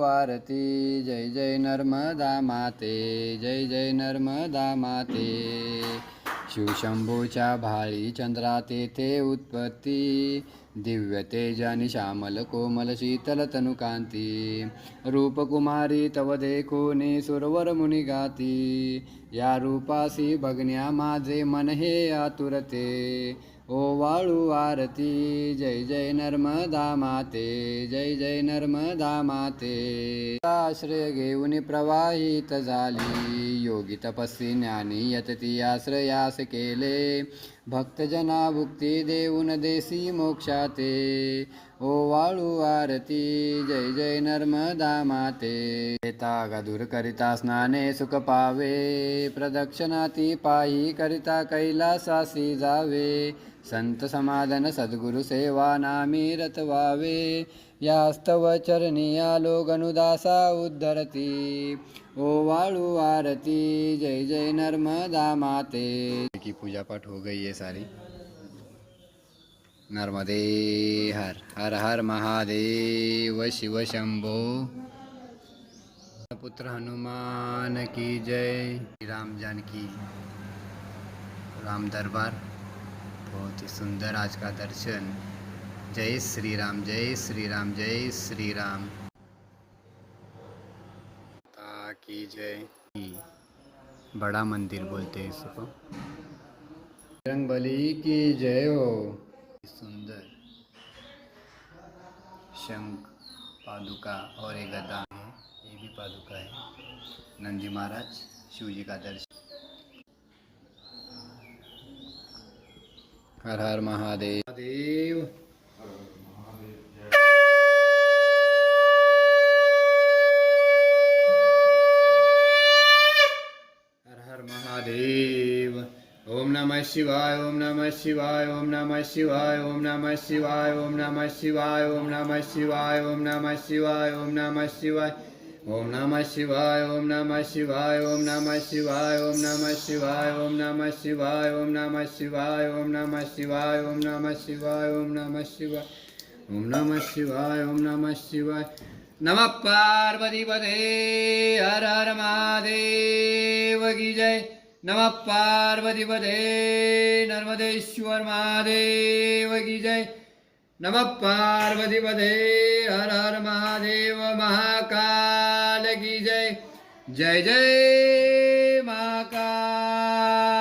आरती जय जय नर्मदा माते जय जय नर्मदा माते शिवशंभूच्या भाळी चंद्रा तेथे उत्पत्ती दिव्य तेजानी श्यामल कोमल शीतल तनुकांती रूपकुमारी तव देखोनी सुरवर मुनी गाती या रूपासी बघण्या माझे मन हे आतुरते ओ वाळू आरती जय जय नर्मदा माते जय जय नर्मदा माते आश्रय घेऊन प्रवाहित झाली योगी तपस्वी ज्ञानी यतती आश्रयास केले भक्तजना भुक्ती देऊन देसी मोक्षाते ओ वाळू आरती जय जय नर्मदा माते तागा दूर करिता स्नाने सुख पावे प्रदक्षिणाती पायी करिता कैलासासी जावे संत समाधान सद्गुरु सेवा नामी रत व्हावे यास्तव चरणी आलो गनुदासा उद्धरती ओ वाळू आरती जय जय नर्मदा माते की पूजा पाठ हो गई है सारी। नर्मदे हर हर हर महादेव शिव शंभो पुत्र हनुमान की जय। राम जानकी राम दरबार बहुत ही सुंदर आज का दर्शन। जय श्री राम जय श्री राम जय श्री राम की जय। बड़ा मंदिर बोलते हैं इसको। रंगबली की जय हो। सुंदर शंख पादुका और एक गदा है, ये भी पादुका है। नंदी महाराज शिवजी का दर्शन। हर हर महादेव। महादेव। ओम नमः शिवाय ओम नमः शिवाय ओम नमः शिवाय ओम नमः शिवाय ओम नमः शिवाय ओम नमः शिवाय ओम नमः शिवाय ओम नमः शिवाय ओम नमः शिवाय ओम नमः शिवाय ओम नमः शिवाय ओम नमः शिवाय ओम नमः शिवाय ओम नमः शिवाय ओम नमः शिवाय ओम नमः शिवाय ओम नमः शिवाय ओम नमः शिवाय ओम नमः शिवाय। नमः पार्वती पते हर हर महादेव की जय। नमः पार्वती पते नर्मदेश्वर महादेव की जय। नमः पार्वती पते हर हर महादेव महाकाल की जय। जय जय महाकाल।